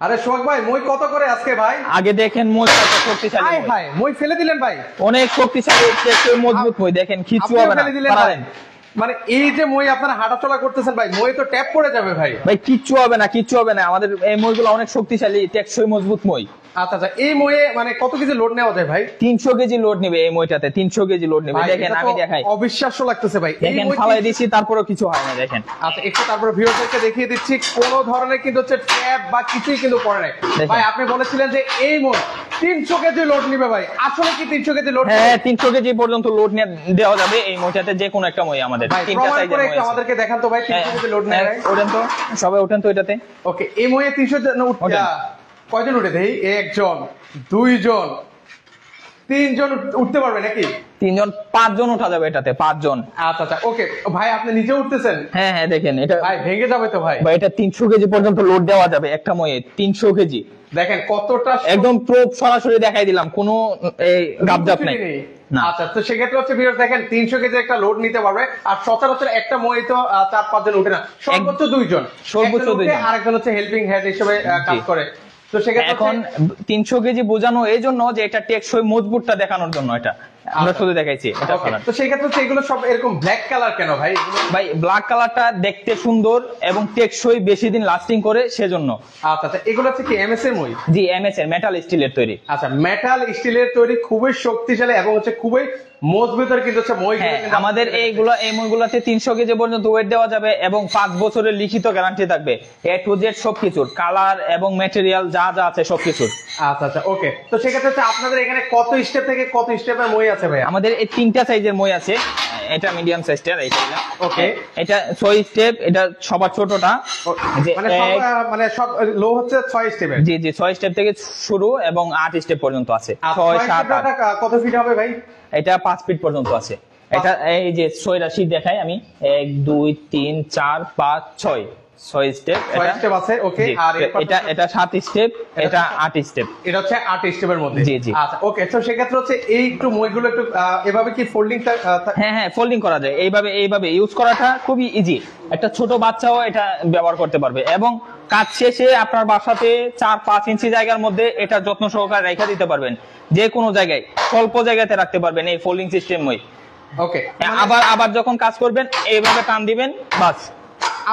আরে সোহাগ ভাই, মই কত করে আজকে ভাই? আগে দেখেন মই কত শক্তিশালী। হাই হাই, মই ফেলে দিলেন ভাই। অনেক শক্তিশালী, একটু মজবুত মই, দেখেন কিচ্ছু হবে না, পারেন। মানে এই যে মই আপনারা হাঁটাচলা করতেছেন ভাই, মই তো ট্যাপ পড়ে যাবে ভাই। ভাই কিচ্ছু হবে না, কিচ্ছু হবে না, আমাদের এই মইগুলো অনেক শক্তিশালী, টেকসই, মজবুত মই। আচ্ছা আচ্ছা, এই মইয়ে মানে কত কেজি লোড নেওয়া যায় ভাই? 300 কেজি লোড নেবে এই মইটাতে, 300 কেজি লোড নেবে। দেখেন আমি দেখাই, অবিশ্বাস্য লাগতেছে ভাই। দেখেন ফালাই দিছি, তারপরেও কিছু হয় না, দেখেন। আচ্ছা, একটু তারপরে ভিউয়ারদেরকে দেখিয়ে দিচ্ছি, কোন ধরনের কিন্তু হচ্ছে ট্যাপ বা কিছুই কিন্তু পড়ে নাই ভাই। আপনি বলেছিলেন যে এই মই 300 কেজি লোড নিবে ভাই, আসলে কি 300 কেজি লোড? হ্যাঁ, 300 কেজি পর্যন্ত লোড নিয়ে দেওয়া যাবে এই মইটাতে, যে কোনো একটা মই আমাদের। তিনটা সাইজের মই আছে, আমাদেরকে দেখান তো ভাই 300 কেজি লোড নেয়। ওঠেন তো, সবাই ওঠেন তো এটাতে। ওকে, এই মইয়ে 300 কয়জন উঠে দেই? একজন, দুইজন, তিনজন উঠতে পারবে নাকি? 3জন, 5জন উঠা যাবে এটাতে, 5জন। আচ্ছা আচ্ছা, ওকে ভাই, আপনি নিজে উঠতেছেন? হ্যাঁ হ্যাঁ, দেখেন এটা ভাই ভেঙে যাবে তো ভাই। ভাই এটা 300 কেজি পর্যন্ত লোড দেওয়া যাবে একটা মইয়ে, 300 কেজি। দেখেন কতটা একদম প্রুফ সরাসরি দেখাই দিলাম, কোনো গাবজাপ নাই। আচ্ছা, তো সেক্ষেত্রে হচ্ছে ভিউয়ার্স দেখেন 300 কেজি একটা লোড নিতে পারবে। আর সচরাচর একটা মই তো 4-5 জন উঠে না, সর্বোচ্চ 2 জন, সর্বোচ্চ 2 জন, আরেকজন হচ্ছে হেল্পিং হ্যান্ড হিসেবে কাজ করে। তো সেক্ষেত্রে এখন 300 কেজি বোঝানো এই জন্য যে এটা টেকসই মজবুতটা দেখানোর জন্য এটা আমরা শুধু দেখাইছি এটা। তো সেই ক্ষেত্রে হচ্ছে এগুলো সব এরকম ব্ল্যাক কালার কেন ভাই? ভাই ব্ল্যাক কালারটা দেখতে সুন্দর এবং টেকসই, বেশি দিন লাস্টিং করে, সেজন্য। আচ্ছা আচ্ছা, এগুলো হচ্ছে কি এমএস এর মই? জি, এমএস এর, মেটাল স্টিলের তৈরি। আচ্ছা, মেটাল স্টিলের তৈরি, খুবই শক্তিশালী এবং হচ্ছে খুবই মজবুতের কিন্তু হচ্ছে মই। আমাদের এইগুলো, এই মইগুলোতে 300 কেজি পর্যন্ত ওয়েট দেওয়া যাবে এবং 5 বছরের লিখিত গ্যারান্টি থাকবে, এ টু জেড সবকিছুর, কালার এবং ম্যাটেরিয়াল যা যা আছে সবকিছুর। আচ্ছা আচ্ছা, ওকে। তো সেক্ষেত্রে হচ্ছে আপনাদের এখানে কত স্টেপ থেকে কত স্টেপের মই আছে ভাই? আমাদের এই 3টা সাইজের মই আছে, এটা মিডিয়াম সাইজটা, এইটা ওকে, এটা 6 স্টেপ, এটা সবার ছোটটা, মানে সব লো হচ্ছে 6 স্টেপের। জি জি, 6 স্টেপ থেকে শুরু এবং 8 স্টেপ পর্যন্ত আছে। 6 7 8 কত ফিট হবে ভাই? এটা 5 ফিট পর্যন্ত আছে। এটা এই যে 6 রাশি দেখাই আমি, 1 2 3 4 5 6 স্টেপ, স্টেপ আছে। ওকে, আর এটা 7 স্টেপ, এটা 8 স্টেপ, এটা হচ্ছে 8 স্টেপের মধ্যে। জি জি। আচ্ছা, ওকে। তো সেক্ষেত্রে হচ্ছে এই একটু মইগুলো একটু এভাবে কি ফোল্ডিং? হ্যাঁ হ্যাঁ, ফোল্ডিং করা যায়, এইভাবে ইউজ করাটা খুবই ইজি। একটা ছোট বাচ্চাও এটা ব্যবহার করতে পারবে এবং কাজ শেষে আপনার বাসাতে 4-5 ইঞ্চি জায়গার মধ্যে এটা যত্ন সহকারে রেখে দিতে পারবেন, যে কোনো জায়গায়, স্বল্প জায়গাতে রাখতে পারবেন এই ফোল্ডিং সিস্টেম মই। ওকে, আবার যখন কাজ করবেন এইভাবে টান দিবেন, বাস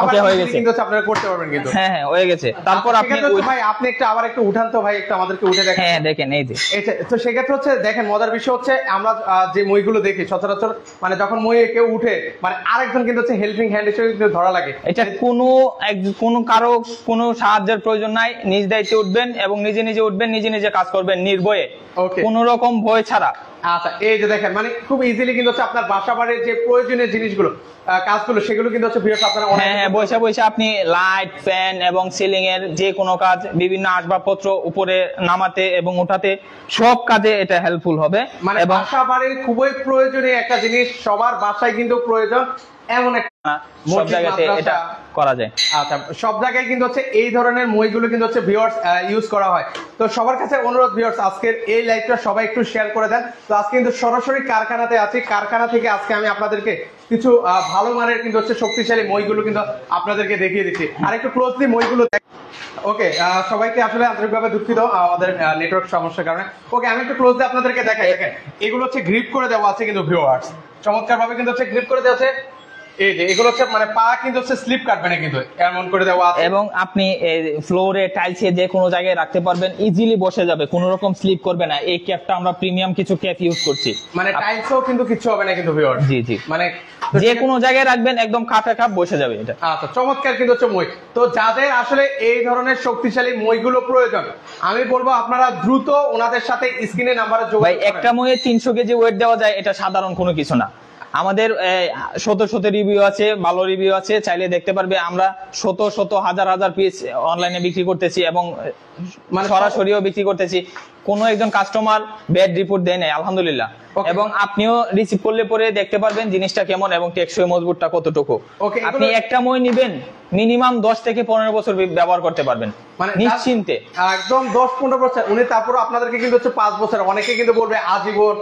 ওকে হয়ে গেছে। কিন্তু আপনারা করতে পারবেন কিন্তু। হ্যাঁ হ্যাঁ, হয়ে গেছে। তারপর আপনি ভাই আপনি একটু আবার একটু উঠান তো ভাই, একটু আমাদেরকে উঠে দেখেন। হ্যাঁ দেখেন, এই যে এটা তো সেক্ষেত্রে হচ্ছে দেখেন, মজার বিষয় হচ্ছে আমরা যে মইগুলো দেখি সচরাচর, মানে যখন মই কেউ উঠে, মানে আরেকজন কিন্তু হচ্ছে হেল্পিং হ্যান্ড হিসেবে কিন্তু ধরা লাগে। এটা কোনো কারো কোনো সাহায্যের প্রয়োজন নাই, নিজ দায়িত্বে উঠবেন এবং নিজে নিজে উঠবেন, নিজে নিজে কাজ করবেন নির্ভয়ে, কোনো রকম ভয় ছাড়া। আচ্ছা, এই যে দেখেন, মানে খুব ইজিলি কিন্তু হচ্ছে আপনার বাসা বাড়ির যে প্রয়োজনীয় জিনিসগুলো, কাজগুলো, সেগুলো কিন্তু হচ্ছে ভিউয়ার্স আপনারা হ্যাঁ বসে আপনি লাইট, ফ্যান এবং সিলিং এর যে কোনো কাজ, বিভিন্ন আসবাবপত্র উপরে নামাতে এবং উঠাতে, সব কাজে এটা হেল্পফুল হবে। মানে বাসা বাড়ির খুবই প্রয়োজনীয় একটা জিনিস, সবার বাসায় কিন্তু প্রয়োজন, এমন একটা সব জায়গাতে এটা করা যায়। আচ্ছা, সব জায়গায় কিন্তু হচ্ছে এই ধরনের মইগুলো কিন্তু হচ্ছে ভিউয়ার্স ইউজ করা হয়। তো সবার কাছে অনুরোধ ভিউয়ার্স, আজকের এই লাইভটা সবাই একটু শেয়ার করে দেন। তো আজকে কিন্তু সরাসরি কারখানাতে আছি, কারখানা থেকে আজকে আমি আপনাদেরকে কিছু ভালো মানের কিন্তু হচ্ছে শক্তিশালী মইগুলো কিন্তু আপনাদেরকে দেখিয়ে দিচ্ছি। আর একটু ক্লোজলি মইগুলো ওকে, সবাইকে আসলে আন্তরিকভাবে দুঃখিত আমাদের নেটওয়ার্ক সমস্যার কারণে। ওকে, আমি একটু ক্লোজলি আপনাদেরকে দেখাই। দেখেন, এগুলো হচ্ছে গ্রিপ করে দেওয়া আছে কিন্তু ভিউয়ার্স, চমৎকার ভাবে কিন্তু হচ্ছে গ্রিপ করে দেওয়া আছে। এই যে এগুলো হচ্ছে মানে পা কিন্তু হচ্ছে স্লিপ কাটবে না কিন্তু, এমন করে দেওয়া আছে। এবং আপনি ফ্লোরে, টাইলসে যে কোনো জায়গায় রাখতে পারবেন, ইজিলি বসে যাবে, কোনো রকম স্লিপ করবে না। এই ক্যাপটা আমরা প্রিমিয়াম কিছু ক্যাপ ইউজ করছি, মানে টাইলসও কিন্তু কিছু হবে না কিন্তু ভিউয়ার্স। জি জি, মানে যে কোনো জায়গায় রাখবেন একদম কাপে কাপ বসে যাবে এটা। আচ্ছা, চমৎকার কিন্তু হচ্ছে মই। তো যাদের আসলে এই ধরনের শক্তিশালী মইগুলো প্রয়োজন, আমি বলবো আপনারা দ্রুত ওনাদের সাথে স্ক্রিনে নাম্বারে যোগাযোগ করুন। ভাই একটা মইয়ে 300 কেজি ওয়েট দেওয়া যায়, এটা সাধারণ কোনো কিছু না। আমাদের শত রিভিউ আছে, ভালো রিভিউ আছে, চাইলে দেখতে পারবে। আমরা শত হাজার পিস অনলাইনে বিক্রি করতেছি এবং মানে সরাসরিও বিক্রি করতেছি। কোনো একজন কাস্টমার ব্যাড রিপোর্ট দেয় নাই, আলহামদুলিল্লাহ। এবং আপনিও রিসিভ করলে পরে দেখতে পারবেন জিনিসটা কেমন এবং টেকসই মজবুতটা কতটুকু। আপনি একটা মই নিবেন, মিনিমাম 10 থেকে 15 বছর ব্যবহার করতে পারবেন মানে নিশ্চিন্তে, একদম 10-15 বছর। উনি তারপর আপনাদেরকে কিন্তু হচ্ছে 5 বছর, অনেকে কিন্তু বলবে আজীবন,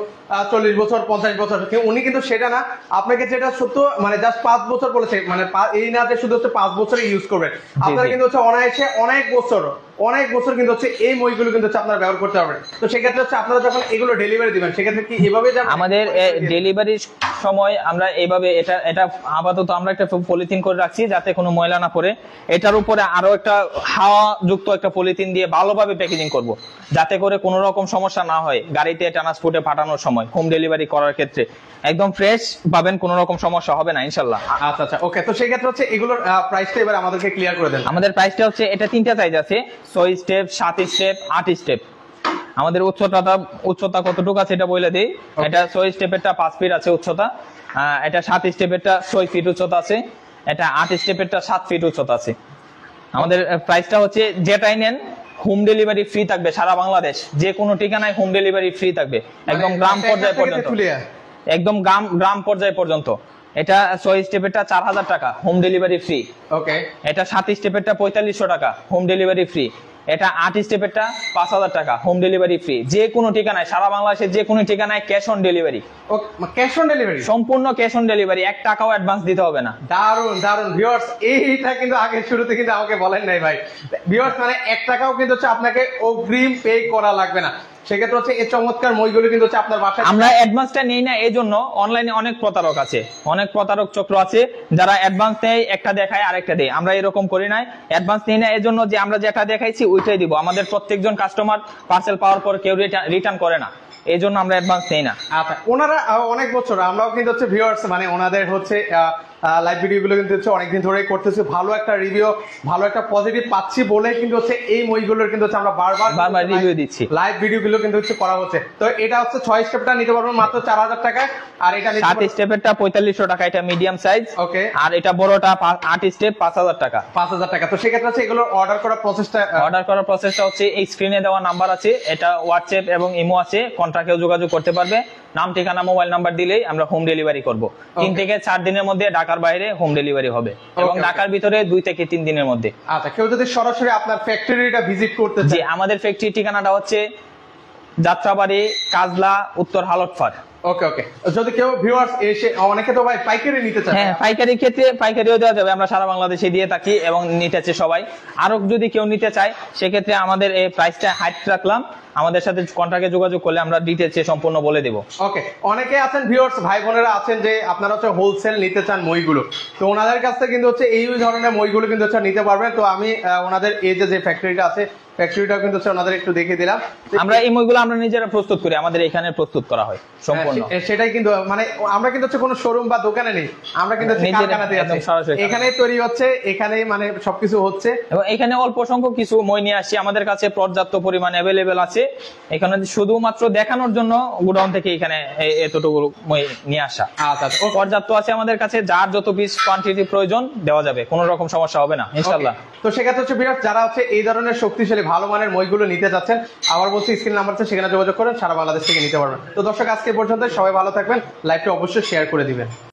40 বছর, 50 বছর, উনি কিন্তু সেটা না, আপনাকে যেটা সত্য মানে জাস্ট 5 বছর বলেছে, মানে এই না যে শুধু হচ্ছে 5 বছরে ইউজ করবেন, আপনারা কিন্তু হচ্ছে অনায়াসে অনেক বছর অনেক বছর কিন্তু হচ্ছে এই মইগুলো কিন্তু হচ্ছে আপনারা ব্যবহার করতে পারবেন। তো সেক্ষেত্রে হচ্ছে আপনারা যখন এগুলো ডেলিভারি দিবেন সেক্ষেত্রে কি এভাবে যাবে? আমাদের ডেলিভারির সময় আমরা এইভাবে এটা আপাতত আমরা একটা পলিথিন করে রাখছি যাতে কোনো ময়লা না পড়ে। এটার উপরে আরো একটা হাওয়া যুক্ত একটা পলিথিন দিয়ে ভালোভাবে প্যাকেজিং করব, যাতে করে কোনো রকম সমস্যা না হয় গাড়িতে ট্রান্সপোর্টে পাঠানোর সময়। হোম ডেলিভারি করার ক্ষেত্রে একদম ফ্রেশ পাবেন, কোনো রকম সমস্যা হবে না ইনশাল্লাহ। আচ্ছা আচ্ছা, ওকে। তো সেক্ষেত্রে হচ্ছে এগুলোর প্রাইসটা এবার আমাদেরকে ক্লিয়ার করে দেন। আমাদের প্রাইসটা হচ্ছে, এটা 3টা সাইজ আছে, 6 স্টেপ, 7 স্টেপ, 8 স্টেপ। আমাদের উচ্চতা কতটুকু আছে এটা বলে দেই। এটা 6 স্টেপেরটা 5 ফিট আছে উচ্চতা, এটা 7 স্টেপেরটা 6 ফিট উচ্চতা আছে, এটা 8 স্টেপেরটা 7 ফিট উচ্চতা আছে। আমাদের প্রাইসটা হচ্ছে যেটাই নেন হোম ডেলিভারি ফ্রি থাকবে সারা বাংলাদেশ, যে কোনো ঠিকানায় হোম ডেলিভারি ফ্রি থাকবে, একদম গ্রাম পর্যায় পর্যন্ত, একদম গ্রাম পর্যায় পর্যন্ত। এটা 6 স্টেপেরটা 4000 টাকা হোম ডেলিভারি ফ্রি। ওকে। এটা 7 স্টেপেরটা 4500 টাকা হোম ডেলিভারি ফ্রি। এটা 8 স্টেপেরটা 5000 টাকা হোম ডেলিভারি ফ্রি। যে কোনো ঠিকানায়, সারা বাংলাদেশের যে কোনো ঠিকানায় cash on delivery. Cash on delivery, সম্পূর্ণ ক্যাশ অন ডেলিভারি, 1 টাকাও অ্যাডভান্স দিতে হবে না। দারুন দারুন ভিউয়ার্স, এইটা কিন্তু আগে শুরুতে কিন্তু আমাকে বলেন নাই ভাই। ভিউয়ার্স মানে 1 টাকাও কিন্তু হচ্ছে আপনাকে অগ্রিম পে করা লাগবে না। সেক্ষেত্রে হচ্ছে এই চমৎকার মইগুলো কিন্তু হচ্ছে আপনার বাসায়। আমরা অ্যাডভান্সটা নেই না, এই জন্য অনলাইনে অনেক প্রতারক আছে, অনেক প্রতারক চক্র আছে যারা অ্যাডভান্স নেয়, একটা দেখায় আরেকটা দেয়। আমরা এরকম করি না, অ্যাডভান্স নেই না, এই জন্য যে আমরা যেটা দেখাইছি ওইটাই দিব। আমাদের প্রত্যেকজন কাস্টমার পার্সেল পাওয়ার পর কেউ রিটার্ন করে না, এই জন্য আমরা অ্যাডভান্স নেই না। আচ্ছা, ওনারা অনেক বছর, আমরাও কিন্তু হচ্ছে ভিউয়ার্স মানে ওনাদের হচ্ছে লাইভ ভিডিও গুলো কিন্তু হচ্ছে অনেকদিন ধরে করতেছি, ভালো একটা রিভিউ, ভালো একটা পজিটিভ পাচ্ছি বলে কিন্তু হচ্ছে এই মইগুলোর কিন্তু হচ্ছে আমরা বারবার রিভিউ দিচ্ছি, লাইভ ভিডিও গুলো কিন্তু হচ্ছে করা হচ্ছে। তো এটা হচ্ছে 6 স্টেপটা নিতে পারবেন মাত্র 4000 টাকা, আর এটা 7 স্টেপেরটা 4500 টাকা, এটা মিডিয়াম সাইজ। ওকে। আর এটা বড়টা 8 স্টেপ 5000 টাকা। 5000 টাকা। তো সেক্ষেত্রে হচ্ছে এগুলোর অর্ডার করার প্রসেসটা হচ্ছে এই স্ক্রিনে দেওয়া নাম্বার আছে, এটা হোয়াটসঅ্যাপ এবং ইমো আছে, কন্ট্যাক্টেও যোগাযোগ করতে পারবে। নাম, ঠিকানা, মোবাইল নাম্বার দিলেই আমরা হোম ডেলিভারি করব। 3 থেকে 4 দিনের মধ্যে ঢাকার বাইরে হোম ডেলিভারি হবে, এবং ঢাকার ভিতরে 2 থেকে 3 দিনের মধ্যে। আচ্ছা, কেউ যদি সরাসরি আপনার ফ্যাক্টরিটা ভিজিট করতে চায়? জি, আমাদের ফ্যাক্টরি ঠিকানাটা হচ্ছে যাত্রাবাড়ি, কাজলা, উত্তর হালটফার। ওকে ওকে। যদি কেউ ভিউয়ার্স এসে, অনেকে তো ভাই পাইকারি নিতে চায়। হ্যাঁ, পাইকারি ক্ষেত্রে পাইকারিও দেওয়া যাবে, আমরা সারা বাংলাদেশে দিয়ে থাকি এবং নিতেছে সবাই। আরো যদি কেউ নিতে চায় সেক্ষেত্রে আমাদের এই প্রাইসটা হাইট রাখলাম, আমাদের সাথে কন্ট্যাক্টে যোগাযোগ করলে আমরা ডিটেইলসে সম্পূর্ণ বলে দেব। ওকে। অনেকে আছেন ভিউয়ার্স ভাই বোনেরা আছেন যে আপনারা হচ্ছে হোলসেল নিতে চান মইগুলো, তো ওনাদের কাছ থেকে কিন্তু হচ্ছে এই ধরনের মইগুলো কিন্তু হচ্ছে নিতে পারবেন। তো আমি ওনাদের এই যে ফ্যাক্টরিটা আছে, ফ্যাক্টরিটাও কিন্তু হচ্ছে ওনাদের একটু দেখিয়ে দিলাম। আমরা এই মইগুলো আমরা নিজেরা প্রস্তুত করি, আমাদের এখানে প্রস্তুত করা হয় সম্পূর্ণ। সেটাই কিন্তু মানে আমরা কিন্তু হচ্ছে কোনো শোরুম বা দোকানে নেই, আমরা কিন্তু কারখানাতে আছি, এখানেই তৈরি হচ্ছে, এখানেই মানে সবকিছু হচ্ছে। এবং এখানে অল্প সংখ্যক কিছু মই নিয়ে আসছি, আমাদের কাছে পর্যাপ্ত পরিমাণ অ্যাভেলেবেল আছে। এখানে শুধুমাত্র দেখানোর জন্য গোডাউন থেকে এখানে এতটুকু মই নিয়ে আসা। আচ্ছা, পর্যাপ্ত আছে আমাদের কাছে, যার যত পিস কোয়ান্টিটি প্রয়োজন দেওয়া যাবে, কোনো রকম সমস্যা হবে না ইনশাআল্লাহ। তো সেক্ষেত্রে হচ্ছে ভিউয়ার্স যারা হচ্ছে এই ধরনের শক্তিশালী ভালো মানের মইগুলো নিতে যাচ্ছেন, আবার বলছি স্ক্রিন নাম্বার আছে, সেখানে যোগাযোগ করেন, সারা বাংলাদেশ থেকে নিতে পারবেন। তো দর্শক আজকে পর্যন্ত, সবাই ভালো থাকবেন, লাইভটা অবশ্যই শেয়ার করে দিবেন।